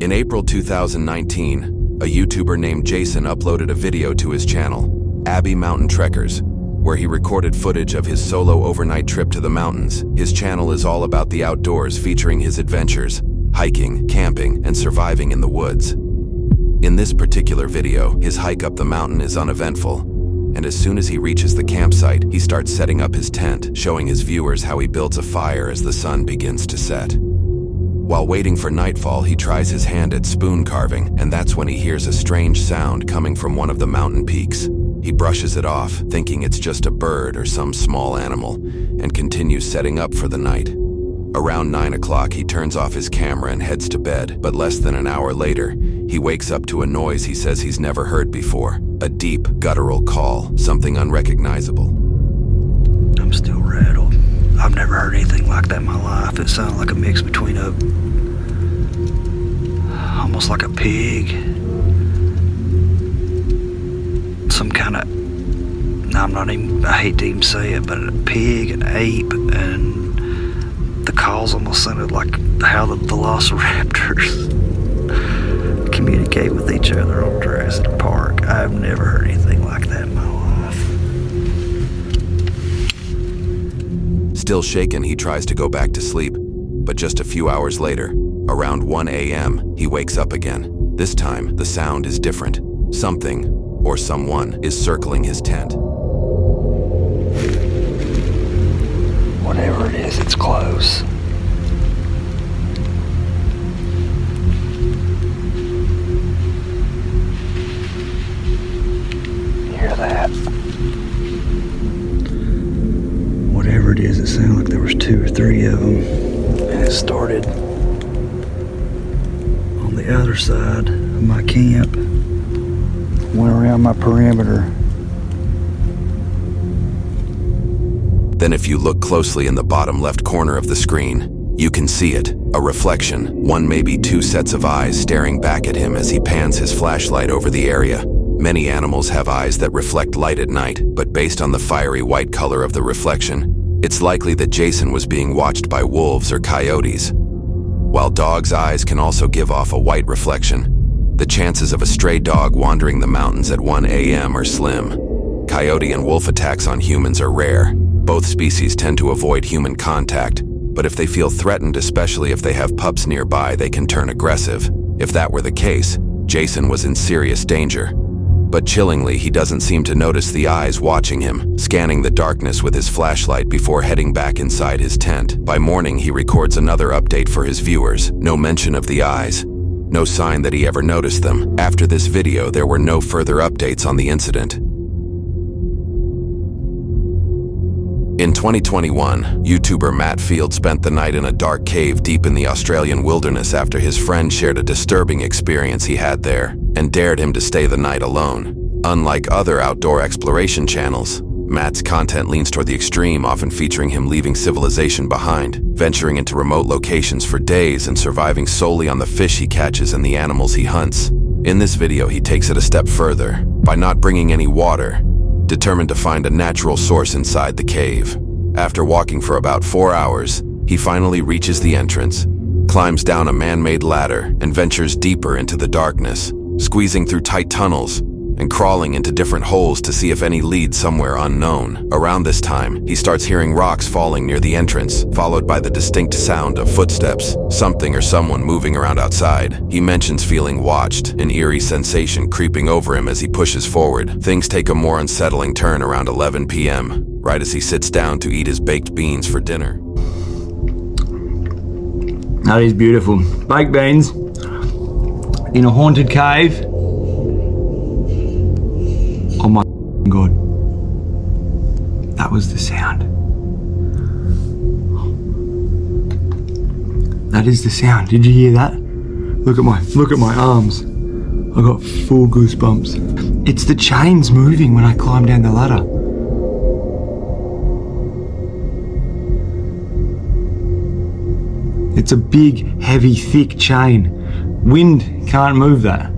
In April 2019, a YouTuber named Jason uploaded a video to his channel, Abbey Mountain Trekkers, where he recorded footage of his solo overnight trip to the mountains. His channel is all about the outdoors, featuring his adventures, hiking, camping, and surviving in the woods. In this particular video, his hike up the mountain is uneventful, and as soon as he reaches the campsite, he starts setting up his tent, showing his viewers how he builds a fire as the sun begins to set. While waiting for nightfall, he tries his hand at spoon carving, and that's when he hears a strange sound coming from one of the mountain peaks. He brushes it off, thinking it's just a bird or some small animal, and continues setting up for the night. Around 9 o'clock, he turns off his camera and heads to bed, but less than an hour later, he wakes up to a noise he says he's never heard before. A deep, guttural call, something unrecognizable. I'm still rattled. I've never heard anything like that in my life. It sounded like a mix between almost like a pig, some kind of, I hate to even say it, but a pig, an ape, and the calls almost sounded like how the velociraptors communicate with each other on Jurassic Park. I've never heard anything like that in my life. Still shaken, he tries to go back to sleep, but just a few hours later, around 1 a.m., he wakes up again. This time, the sound is different. Something, or someone, is circling his tent. Whatever it is, it's close. Hear that? Whatever it is, it sounded like there was 2 or 3 of them, and it started on the other side of my camp, went around my perimeter. Then if you look closely in the bottom left corner of the screen, you can see it, a reflection, one maybe 2 sets of eyes staring back at him as he pans his flashlight over the area. Many animals have eyes that reflect light at night, but based on the fiery white color of the reflection, it's likely that Jason was being watched by wolves or coyotes. While dogs' eyes can also give off a white reflection, the chances of a stray dog wandering the mountains at 1 a.m. are slim. Coyote and wolf attacks on humans are rare. Both species tend to avoid human contact, but if they feel threatened, especially if they have pups nearby, they can turn aggressive. If that were the case, Jason was in serious danger. But chillingly, he doesn't seem to notice the eyes watching him, scanning the darkness with his flashlight before heading back inside his tent. By morning, he records another update for his viewers. No mention of the eyes. No sign that he ever noticed them. After this video, there were no further updates on the incident. In 2021, YouTuber Matt Field spent the night in a dark cave deep in the Australian wilderness after his friend shared a disturbing experience he had there and dared him to stay the night alone. Unlike other outdoor exploration channels, Matt's content leans toward the extreme, often featuring him leaving civilization behind, venturing into remote locations for days and surviving solely on the fish he catches and the animals he hunts. In this video, he takes it a step further by not bringing any water, determined to find a natural source inside the cave. After walking for about 4 hours, he finally reaches the entrance, climbs down a man-made ladder, and ventures deeper into the darkness, squeezing through tight tunnels and crawling into different holes to see if any lead somewhere unknown. Around this time, he starts hearing rocks falling near the entrance, followed by the distinct sound of footsteps, something or someone moving around outside. He mentions feeling watched, an eerie sensation creeping over him as he pushes forward. Things take a more unsettling turn around 11 p.m., right as he sits down to eat his baked beans for dinner. That is beautiful. Baked beans in a haunted cave. Oh my God. That was the sound. That is the sound. Did you hear that? Look at my arms. I got full goosebumps. It's the chains moving when I climb down the ladder. It's a big, heavy, thick chain. Wind can't move that.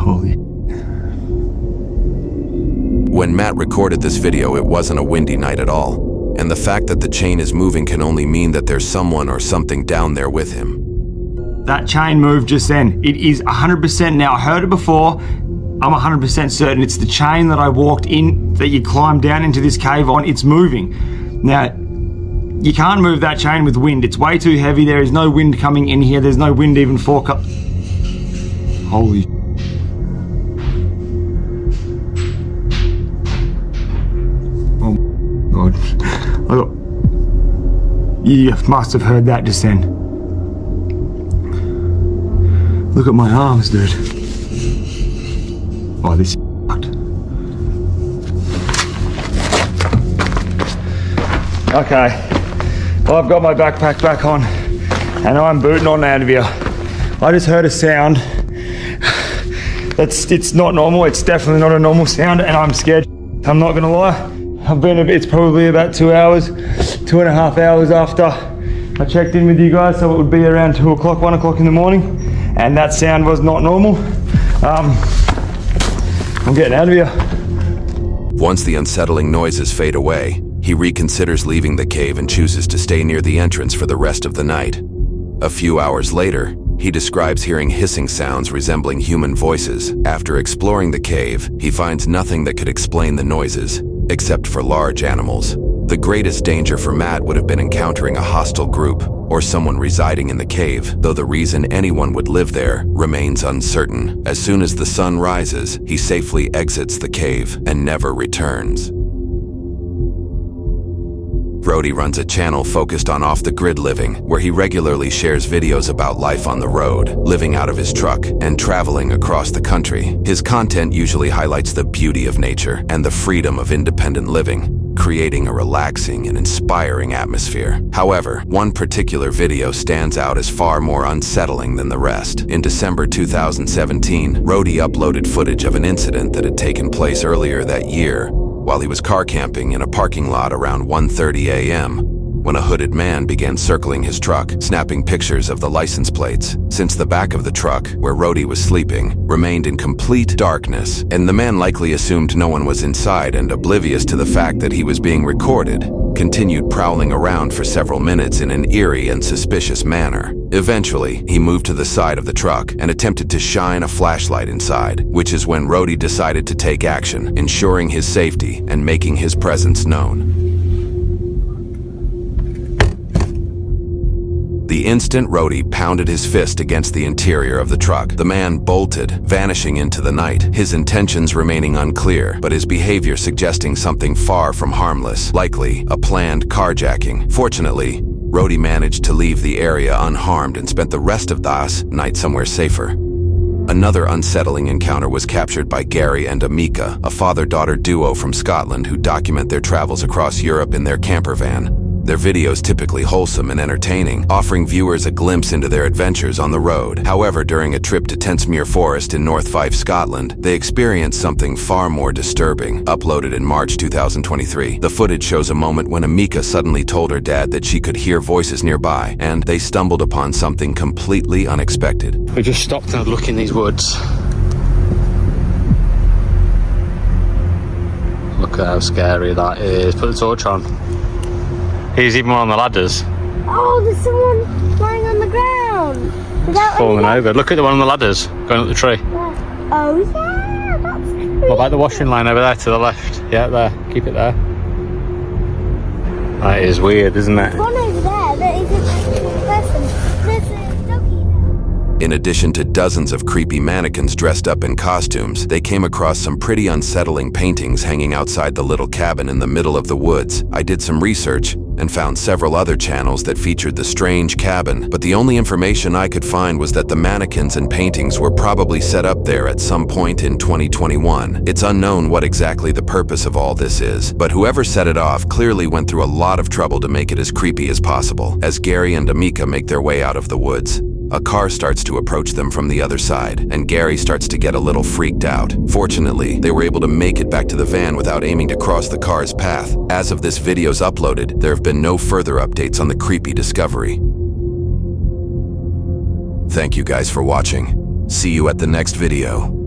Holy. When Matt recorded this video, it wasn't a windy night at all, and the fact that the chain is moving can only mean that there's someone or something down there with him. That chain moved just then. It is 100% now. I heard it before. I'm 100% certain it's the chain that I walked in, that you climbed down into this cave on. It's moving. Now, you can't move that chain with wind. It's way too heavy. There is no wind coming in here. There's no wind even for... Holy... Oh my God. You must have heard that just then. Look at my arms, dude. Oh, this is fucked. Okay. Well, I've got my backpack back on and I'm booting on out of here. I just heard a sound. It's not normal. It's definitely not a normal sound and I'm scared. I'm not gonna lie. It's probably about 2 hours, 2.5 hours after I checked in with you guys, so it would be around 2 o'clock, 1 o'clock in the morning, and that sound was not normal. I'm getting out of here. Once the unsettling noises fade away, he reconsiders leaving the cave and chooses to stay near the entrance for the rest of the night. A few hours later, he describes hearing hissing sounds resembling human voices. After exploring the cave, he finds nothing that could explain the noises, except for large animals. The greatest danger for Matt would have been encountering a hostile group or someone residing in the cave, though the reason anyone would live there remains uncertain. As soon as the sun rises, he safely exits the cave and never returns. Brody runs a channel focused on off-the-grid living, where he regularly shares videos about life on the road, living out of his truck, and traveling across the country. His content usually highlights the beauty of nature and the freedom of independent living, creating a relaxing and inspiring atmosphere. However, one particular video stands out as far more unsettling than the rest. In December 2017, Brody uploaded footage of an incident that had taken place earlier that year, while he was car camping in a parking lot around 1:30 a.m., when a hooded man began circling his truck, snapping pictures of the license plates. Since the back of the truck, where Brody was sleeping, remained in complete darkness, and the man likely assumed no one was inside and, oblivious to the fact that he was being recorded, continued prowling around for several minutes in an eerie and suspicious manner. Eventually, he moved to the side of the truck and attempted to shine a flashlight inside, which is when Brody decided to take action, ensuring his safety and making his presence known. The instant Brody pounded his fist against the interior of the truck, the man bolted, vanishing into the night, his intentions remaining unclear, but his behavior suggesting something far from harmless, likely a planned carjacking. Fortunately, Brody managed to leave the area unharmed and spent the rest of the night somewhere safer. Another unsettling encounter was captured by Gary and Amika, a father-daughter duo from Scotland who document their travels across Europe in their camper van. Their videos typically wholesome and entertaining, offering viewers a glimpse into their adventures on the road. However, during a trip to Tensmere Forest in North Fife, Scotland, they experienced something far more disturbing. Uploaded in March 2023, the footage shows a moment when Amika suddenly told her dad that she could hear voices nearby, and they stumbled upon something completely unexpected. We just stopped and had a look in these woods. Look at how scary that is. Put the torch on. He's even on the ladders. Oh, there's someone lying on the ground. Falling over. Look at the one on the ladders, going up the tree. Yeah. Oh yeah, that's creepy. What about the washing line over there to the left? Yeah, there. Keep it there. That is weird, isn't it? One over there, that is a person. There's a doggy there. In addition to dozens of creepy mannequins dressed up in costumes, they came across some pretty unsettling paintings hanging outside the little cabin in the middle of the woods. I did some research and found several other channels that featured the strange cabin, but the only information I could find was that the mannequins and paintings were probably set up there at some point in 2021. It's unknown what exactly the purpose of all this is, but whoever set it off clearly went through a lot of trouble to make it as creepy as possible. As Gary and Amika make their way out of the woods, a car starts to approach them from the other side, and Gary starts to get a little freaked out. Fortunately, they were able to make it back to the van without aiming to cross the car's path. As of this video's uploaded, there have been no further updates on the creepy discovery. Thank you guys for watching. See you at the next video.